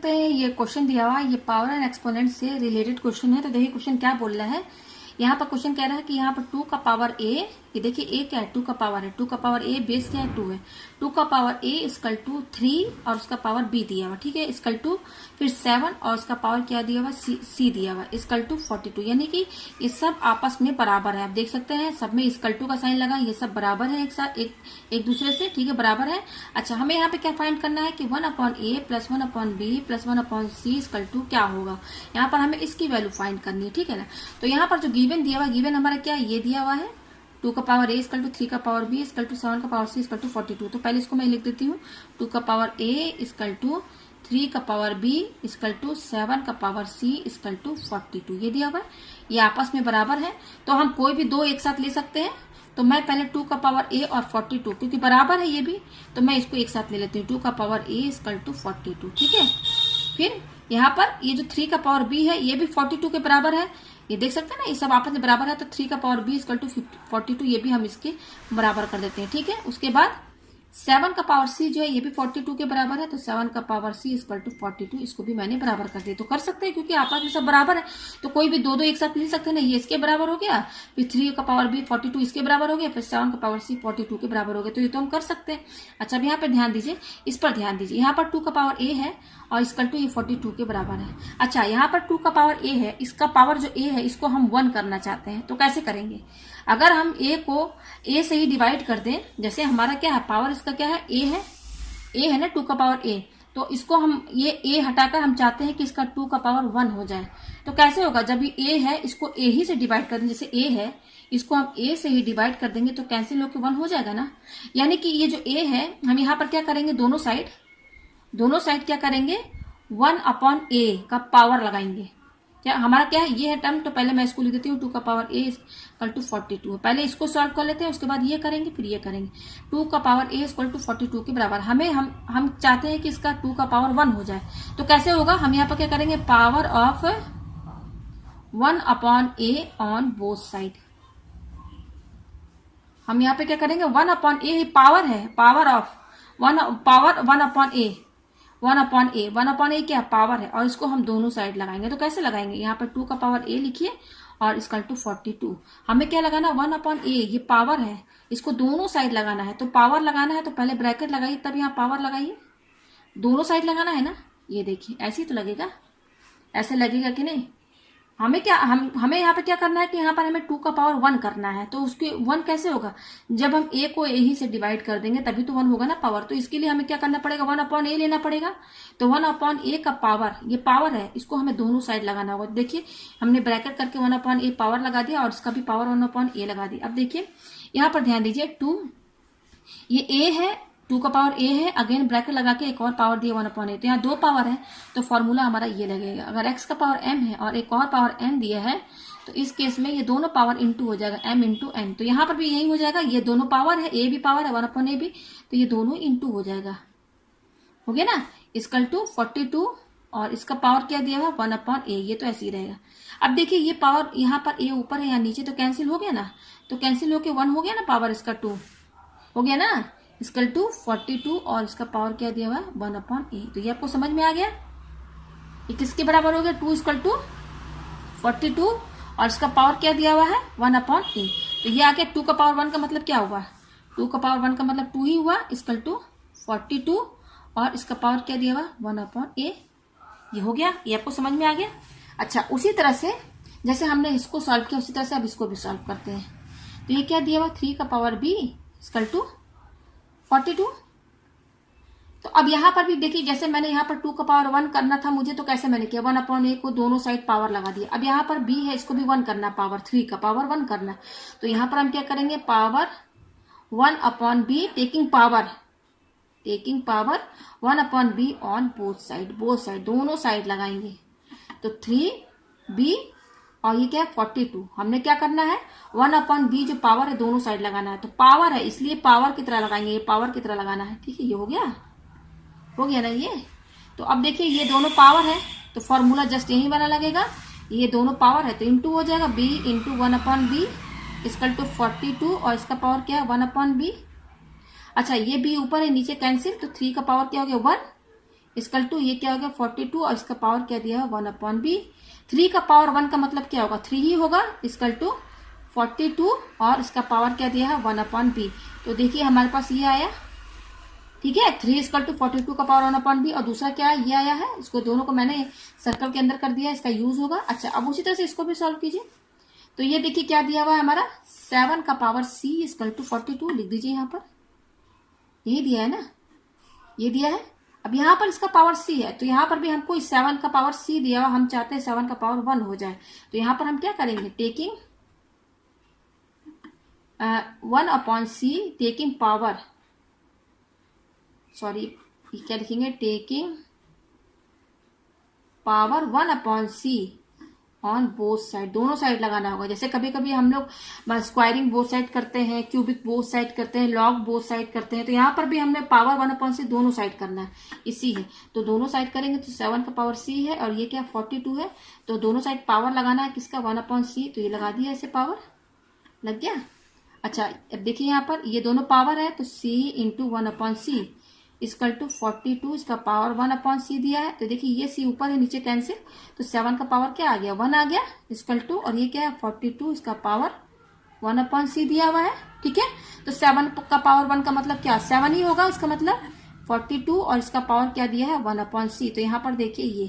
सकते हैं ये क्वेश्चन दिया हुआ है, ये पावर एंड एक्सपोनेंट से रिलेटेड क्वेश्चन है। तो देखिए क्वेश्चन क्या बोल रहा है। यहाँ पर क्वेश्चन कह रहा है कि यहाँ पर 2 का पावर ए, ये देखिए ए क्या है, 2 का पावर है, 2 का पावर ए बेस क्या है 2 है, 2 का पावर ए इक्वल टू 3 और उसका पावर बी दिया हुआ, ठीक है, इक्वल टू फिर 7 और उसका पावर क्या दिया हुआ सी दिया हुआ, इक्वल टू 42। यानी कि ये सब आपस में बराबर है। आप देख सकते हैं सब में इक्वल टू का साइन लगा, ये सब बराबर है एक साथ एक दूसरे से, ठीक है, बराबर है। अच्छा, हमें यहाँ पे क्या फाइंड करना है कि 1/a plus 1/b plus 1/c equal to क्या होगा। यहाँ पर हमें इसकी वैल्यू फाइंड करनी है, ठीक है ना। तो यहाँ पर जो गिवन दिया हुआ, गिवन हमारा क्या है, ये दिया हुआ है 2 का पावर ए इक्वल टू 3 का पावर बी इक्वल टू 7 का पावर सी इक्वल टू 42। तो पहले इसको मैं लिख देती हूँ, 2 का पावर ए इक्वल टू 3 का पावर बी इक्वल टू 7 का पावर सी इक्वल टू 42। ये दिया हुआ है, ये आपस में बराबर है। तो हम कोई भी दो एक साथ ले सकते हैं। तो मैं पहले 2 का पावर ए और 42, क्योंकि बराबर है ये भी, तो मैं इसको एक साथ ले लेती हूँ, 2 का पावर ए इक्वल टू 42, ठीक है। फिर यहाँ पर ये जो 3 का पावर बी है ये भी 42 के बराबर है, ये देख सकते हैं ना, ये सब आपस में बराबर है। तो 3 का पावर बी इक्वल टू 42, ये भी हम इसके बराबर कर देते हैं, ठीक है। उसके बाद 7 का पावर सी जो है ये भी 42 के बराबर है, तो 7 का पावर सी इक्वल टू 42, इसको भी मैंने बराबर कर दिया। तो कर सकते हैं क्योंकि आपस में सब बराबर है, तो कोई भी दो एक साथ ले सकते हैं ना। ये इसके बराबर हो गया, फिर 3 का पावर बी 42 इसके बराबर हो गया, फिर 7 का पावर सी 42 के बराबर हो गया। तो ये तो हम कर सकते हैं। अच्छा, अब यहाँ पे ध्यान दीजिए, इस पर ध्यान दीजिए। यहाँ पर 2 का पावर ए है और इक्वल टू ये 42 के बराबर है। अच्छा, यहाँ पर 2 का पावर ए है, इसका पावर जो ए है इसको हम 1 करना चाहते हैं, तो कैसे करेंगे। अगर हम ए को ए से ही डिवाइड कर दें, जैसे हमारा क्या है पावर, इसका क्या है ए है ना 2 का पावर ए, तो इसको हम ये ए हटाकर हम चाहते हैं कि इसका 2 का पावर 1 हो जाए। तो कैसे होगा, जब ये ए है इसको ए ही से डिवाइड कर दें, जैसे ए है इसको हम ए से ही डिवाइड कर देंगे तो कैंसिल होकर 1 हो जाएगा ना। यानी कि ये जो ए है हम यहाँ पर क्या करेंगे, दोनों साइड क्या करेंगे, 1/a का पावर लगाएंगे। क्या हमारा क्या है, ये है टर्म, तो पहले मैं इसको लिख देती हूँ 2 का पावर a इक्वल टू 42। पहले इसको सॉल्व कर लेते हैं, उसके बाद ये करेंगे, फिर ये करेंगे। 2 का पावर a इक्वल टू 42 के बराबर हम चाहते हैं कि इसका 2 का पावर 1 हो जाए। तो कैसे होगा, हम यहाँ पर क्या करेंगे, power of 1/a on both side. हम यहाँ पे क्या करेंगे, 1/a पावर है, पावर ऑफ 1/a 1/a क्या पावर है, और इसको हम दोनों साइड लगाएंगे। तो कैसे लगाएंगे, यहाँ पर 2 का पावर a लिखिए और इक्वल टू 42। हमें क्या लगाना, 1/a, ये पावर है, इसको दोनों साइड लगाना है। तो पावर लगाना है तो पहले ब्रैकेट लगाइए, तब यहाँ पावर लगाइए, दोनों साइड लगाना है ना। ये देखिए ऐसे ही तो लगेगा, ऐसे लगेगा कि नहीं। हमें क्या हमें यहाँ पे क्या करना है कि यहाँ पर हमें 2 का पावर 1 करना है। तो उसके 1 कैसे होगा, जब हम a को a ही से डिवाइड कर देंगे तभी तो 1 होगा ना पावर। तो इसके लिए हमें क्या करना पड़ेगा, 1/a लेना पड़ेगा। तो 1/a का पावर, ये पावर है, इसको हमें दोनों साइड लगाना होगा। देखिए हमने ब्रैकेट करके 1/a पावर लगा दिया और इसका भी पावर 1/a लगा दिया। अब देखिए यहाँ पर ध्यान दीजिए, 2 ये a है, 2 का पावर a है, अगेन ब्रैकेट लगा के एक और पावर दिया 1/a। तो यहाँ 2 पावर है, तो फॉर्मूला हमारा ये लगेगा। अगर x का पावर m है और एक और पावर n दिया है तो इस केस में ये दोनों पावर इंटू हो जाएगा, m इंटू n। तो यहाँ पर भी यही हो जाएगा, ये दोनों पावर है, a भी पावर है 1/a भी, तो ये दोनों इंटू हो जाएगा, हो गया ना, इक्वल टू 42 और इसका पावर क्या दिया हुआ 1/a। ये तो ऐसे ही रहेगा। अब देखिए ये पावर यहाँ पर a ऊपर है, यहाँ नीचे, तो कैंसिल हो गया ना। तो कैंसिल होके 1 हो गया ना, पावर इसका 2 हो गया ना, इक्वल टू 42 और इसका पावर क्या दिया हुआ है 1/a। तो ये आपको समझ में आ गया, ये किसके बराबर हो गया, 2 इक्वल टू 42 और इसका पावर क्या दिया हुआ है 1/a। तो ये आ गया 2 का पावर 1 का मतलब क्या हुआ, 2 का पावर 1 का मतलब 2 ही हुआ, इक्वल टू 42 और इसका पावर क्या दिया हुआ 1/a। ये हो गया, ये आपको समझ में आ गया। अच्छा, उसी तरह से जैसे हमने इसको सॉल्व किया उसी तरह से अब इसको भी सॉल्व करते हैं। तो ये क्या दिया हुआ 3 का पावर b इक्वल टू 42। तो अब यहाँ पर भी देखिए, जैसे मैंने यहाँ पर 2 का पावर 1 करना था मुझे, तो कैसे मैंने किया, 1/a को दोनों साइड पावर लगा दिया। अब यहाँ पर b है, इसको भी 1 करना, पावर 3 का पावर 1 करना। तो यहाँ पर हम क्या करेंगे, power 1/b taking power 1/b on both side दोनों साइड लगाएंगे। तो 3b और ये क्या है 42। हमने क्या करना है, 1/b जो पावर है दोनों साइड लगाना है। तो पावर है इसलिए पावर की तरह लगाएंगे, ये पावर की तरह लगाना है, ठीक है। ये हो गया ना ये। तो अब देखिए ये दोनों पावर है तो फॉर्मूला जस्ट यही वाला लगेगा, ये दोनों पावर है तो इंटू हो जाएगा, b into 1/b equal to 42 और इसका पावर क्या है 1/b। अच्छा, ये b ऊपर है नीचे कैंसिल, तो 3 का पावर क्या हो गया 1 इक्वल टू ये क्या हो गया 42 और इसका पावर क्या दिया है 1/b। 3 का पावर 1 का मतलब क्या होगा 3 ही होगा, इक्वल टू 42 और इसका पावर क्या दिया है 1/b। तो देखिए हमारे पास ये आया, ठीक है, 3 इक्वल टू 42 का पावर 1/b। और दूसरा क्या है ये आया है, इसको दोनों को मैंने सर्कल के अंदर कर दिया, इसका यूज होगा। अच्छा अब उसी तरह से इसको भी सॉल्व कीजिए। तो ये देखिए क्या दिया हुआ है हमारा 7 का पावर c इक्वल टू 42 लिख दीजिए यहाँ पर, यही दिया है ना, ये दिया है। अब यहाँ पर इसका पावर c है, तो यहाँ पर भी हमको 7 का पावर c दिया हुआ, हम चाहते हैं 7 का पावर 1 हो जाए। तो यहाँ पर हम क्या करेंगे, taking 1/c taking power, sorry क्या लिखेंगे, taking power 1/c on both side, दोनों साइड लगाना होगा। जैसे कभी कभी हम लोग स्क्वायरिंग बोथ साइड करते हैं, क्यूबिक बोथ साइड करते हैं, लॉग बोथ साइड करते हैं, तो यहाँ पर भी हमने पावर 1/c दोनों साइड करना है, इसी है। तो दोनों साइड करेंगे तो 7 का पावर c है और ये क्या 42 है, तो दोनों साइड पावर लगाना है किसका 1/c, तो ये लगा दिया, ऐसे पावर लग गया। अच्छा अब देखिए यहाँ पर ये दोनों पावर है, तो c into 1/c equal to 42, इसका पावर 1/c दिया है। तो देखिए ये c ऊपर है नीचे कैंसिल, तो 7 का पावर क्या आ गया 1 आ गया इक्वल टू, और ये क्या है 42, इसका पावर 1/c दिया हुआ है, ठीक है। तो 7 का पावर 1 का मतलब क्या 7 ही होगा, उसका मतलब 42 और इसका पावर क्या दिया है 1/c। तो यहाँ पर देखिए ये,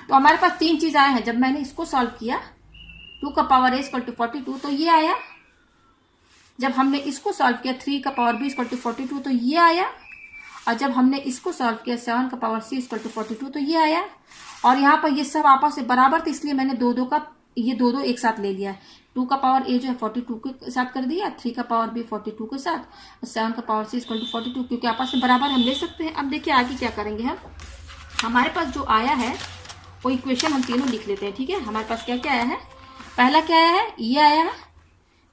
तो हमारे पास 3 चीज आए हैं। जब मैंने इसको सॉल्व किया 2 का पावर a इक्वल टू 42 तो ये आया, जब हमने इसको सॉल्व किया 3 का पावर b इक्वल टू 42 तो ये आया, और जब हमने इसको सॉल्व किया 7 का पावर c इक्वल टू 42 तो ये आया। और यहाँ पर ये सब आपस में बराबर थे, इसलिए मैंने दो दो एक साथ ले लिया। 2 का पावर a जो है 42 के साथ कर दिया, 3 का पावर b 42 के साथ, और 7 का पावर c इक्वल टू 42, क्योंकि आपस में बराबर हम ले सकते हैं। अब देखिए आगे क्या करेंगे हम, हमारे पास जो आया है वो इक्वेशन हम तीनों लिख लेते हैं, ठीक है। हमारे पास क्या क्या आया है, पहला क्या आया है ये आया है,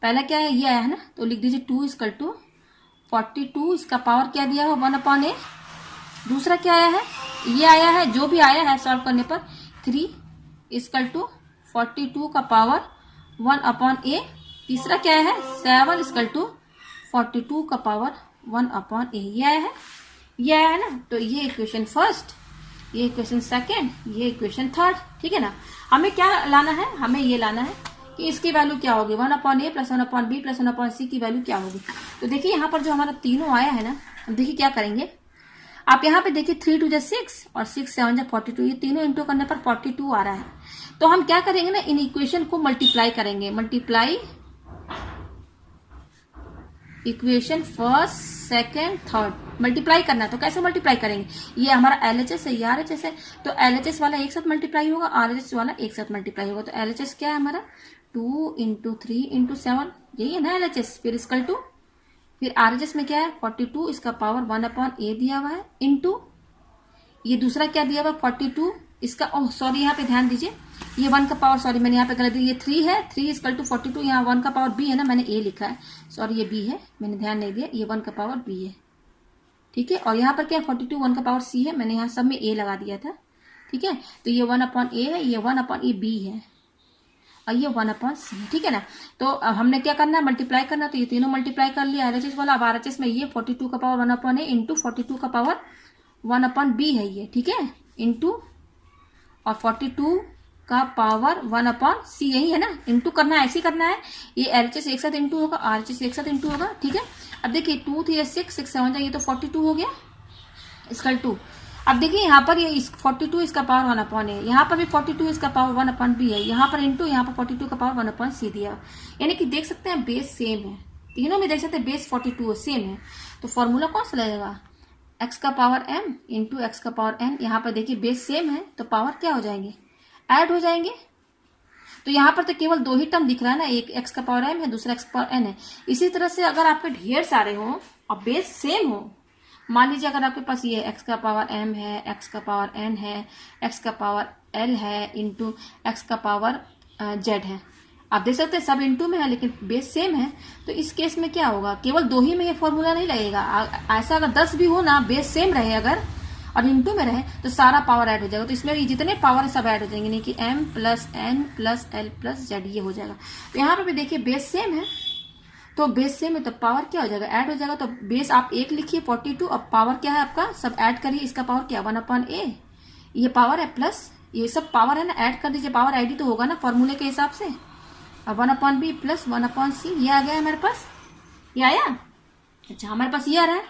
पहला क्या है ये आया है ना, तो लिख दीजिए 2 इक्वल टू 42, इसका पावर क्या दिया है 1/a। दूसरा क्या आया है ये आया है, जो भी आया है सॉल्व करने पर 3 इक्वल टू 42 का पावर 1/a। तीसरा क्या है 7 इक्वल टू 42 का पावर 1/a, ये आया है, ये आया है ना। तो ये इक्वेशन फर्स्ट, ये इक्वेशन सेकेंड, ये इक्वेशन थर्ड, ठीक है ना। हमें क्या लाना है, हमें ये लाना है कि इसकी वैल्यू क्या होगी 1/a plus 1/b plus 1/c की वैल्यू क्या होगी। तो देखिए यहाँ पर जो हमारा तीनों आया है ना, देखिए क्या करेंगे आप, यहाँ पे देखिए 3 2 6 और 6 7 42, ये तीनों इंटू करने पर 42 आ रहा है। तो हम क्या करेंगे ना, इन इक्वेशन को मल्टीप्लाई करेंगे, multiply equation first second third, multiply करना है। तो कैसे मल्टीप्लाई करेंगे, ये हमारा LHS है, ये RHS है, तो LHS वाला एक साथ मल्टीप्लाई होगा, RHS वाला एक साथ मल्टीप्लाई होगा। तो LHS क्या है हमारा 2 इंटू 3 इंटू 7, यही है ना LHS। फिर इक्वल टू, फिर RHS में क्या है 42, इसका पावर 1/a दिया हुआ है, इंटू ये दूसरा क्या दिया हुआ 42, इसका सॉरी यहाँ पे ध्यान दीजिए, ये 1 का पावर, सॉरी मैंने यहाँ पे गलत दी, ये 3 है, 3 इक्वल टू 42, यहाँ 1 का पावर b है ना, मैंने a लिखा है, सॉरी ये b है, मैंने ध्यान नहीं दिया, ये 1 का पावर b है, ठीक है। और यहाँ पर क्या 42 1 का पावर c है, मैंने यहाँ सब में a लगा दिया था, ठीक है। तो ये 1/a है, ये 1/a b है, और ये 1/c है, ठीक है ना। तो अब हमने क्या करना है मल्टीप्लाई करना, तो ये तीनों मल्टीप्लाई कर लिया RHS वाला। अब RHS में ये 42 का पावर 1/a इंटू 42 का पावर 1/b है ये, ठीक है, इंटू और 42 का पावर 1/c, यही है ना, इंटू करना है, ऐसे ही करना है। ये LHS एक साथ इंटू होगा, RHS एक साथ इंटू होगा, ठीक है। अब देखिए 2 3 6 6 7 ये तो 42 हो गया इक्वल टू। अब देखिए यहाँ पर ये 42 इसका पावर 1/a, यहाँ पर भी 42 इसका पावर 1/b है, यहाँ पर इंटू, यहाँ पर 42 का पावर 1/c दिया, यानी कि देख सकते हैं बेस सेम है, तीनों में देख सकते हैं बेस 42 सेम है। तो फॉर्मूला कौन सा लगेगा x का पावर m इंटू x का पावर n। यहाँ पर देखिए बेस सेम है तो पावर क्या हो जाएंगे ऐड हो जाएंगे। तो यहाँ पर तो केवल 2 ही टर्म दिख रहा है ना, एक x का पावर m है, दूसरा x का पावर n है। इसी तरह से अगर आपके ढेर सारे हों और बेस सेम हो, मान लीजिए अगर आपके पास ये x का पावर m है, x का पावर n है, x का पावर l है, इंटू x का पावर z है, आप देख सकते हैं सब इंटू में है लेकिन बेस सेम है। तो इस केस में क्या होगा, केवल 2 ही में ये फॉर्मूला नहीं लगेगा, ऐसा अगर 10 भी हो ना, बेस सेम रहे अगर और इंटू में रहे तो सारा पावर ऐड हो जाएगा। तो इसमें ये जितने पावर है सब ऐड हो जाएंगे, नहीं कि m plus n plus l plus z ये हो जाएगा। तो यहाँ पर भी देखिए बेस सेम है तो बेस सेम है तो पावर क्या हो जाएगा, ऐड हो जाएगा। तो बेस आप 1 लिखिए 42, अब पावर क्या है आपका, सब ऐड करिए। इसका पावर क्या 1/a, ये पावर है प्लस ये सब पावर है ना, ऐड कर दीजिए। पावर आईडी तो होगा ना फॉर्मूले के हिसाब से। अब 1/b प्लस 1/c ये आ गया हमारे पास, ये आया। अच्छा हमारे पास ये आ रहा है,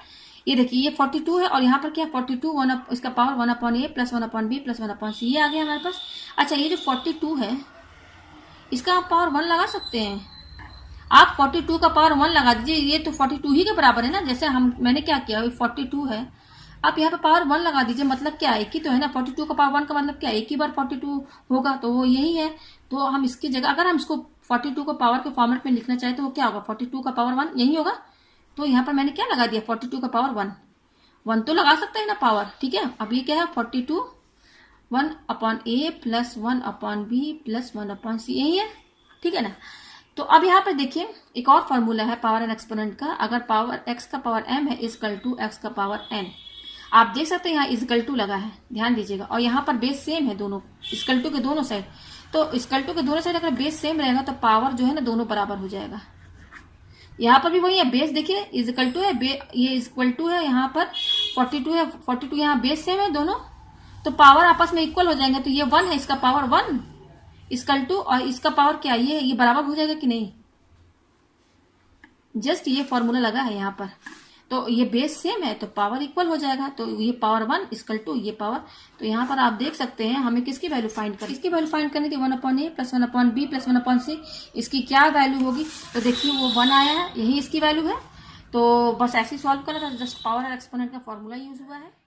ये देखिए ये 42 है और यहाँ पर क्या 42 इसका power 1/a plus 1/b plus 1/c ये आ गया हमारे पास। अच्छा ये जो 42 है इसका आप पावर 1 लगा सकते हैं। आप 42 का पावर 1 लगा दीजिए, ये तो 42 ही के बराबर है ना। जैसे मैंने क्या किया 42 है, आप यहाँ पे पावर 1 लगा दीजिए, मतलब क्या एक ही तो है ना। 42 का पावर 1 का मतलब क्या एक ही बार 42 होगा, तो वो यही है। तो हम इसकी जगह अगर हम इसको 42 को पावर के फॉर्मेट में लिखना चाहे तो वो क्या होगा 42 का पावर 1 यही होगा। तो यहाँ पर मैंने क्या लगा दिया 42 का पावर 1 तो लगा सकते हैं ना पावर, ठीक है। अब ये क्या है 42 1/a plus 1/b plus 1/c यही है, ठीक है ना। तो अब यहाँ पर देखिए एक और फॉर्मूला है पावर एन एक्सपोनेंट का। अगर पावर x का पावर m है इक्वल टू x का पावर n, आप देख सकते हैं यहाँ इक्वल टू लगा है, ध्यान दीजिएगा। और यहाँ पर बेस सेम है दोनों, इक्वल टू के दोनों साइड। तो इक्वल टू के दोनों साइड अगर बेस सेम रहेगा तो पावर जो है ना दोनों बराबर हो जाएगा। यहाँ पर भी वही है, बेस देखिए इक्वल टू है, ये इक्वल टू है, यहाँ पर 42 है, 42 यहाँ बेस सेम है दोनों, तो पावर आपस में इक्वल हो जाएंगे। तो ये 1 है, इसका पावर 1 इक्वल टू और इसका पावर क्या ये बराबर हो जाएगा कि नहीं। जस्ट ये फॉर्मूला लगा है यहाँ पर, तो ये बेस सेम है तो पावर इक्वल हो जाएगा। तो ये पावर 1 इक्वल टू ये पावर, तो यहाँ पर आप देख सकते हैं हमें किसकी वैल्यू फाइंड करनी, इसकी वैल्यू फाइंड करनी थी 1/a plus 1/b plus 1/c। इसकी क्या वैल्यू होगी, तो देखिए वो 1 आया है, यही इसकी वैल्यू है। तो बस ऐसे ही सॉल्व करना था, जस्ट पावर और एक्सपोनेंट का फॉर्मूला यूज हुआ है।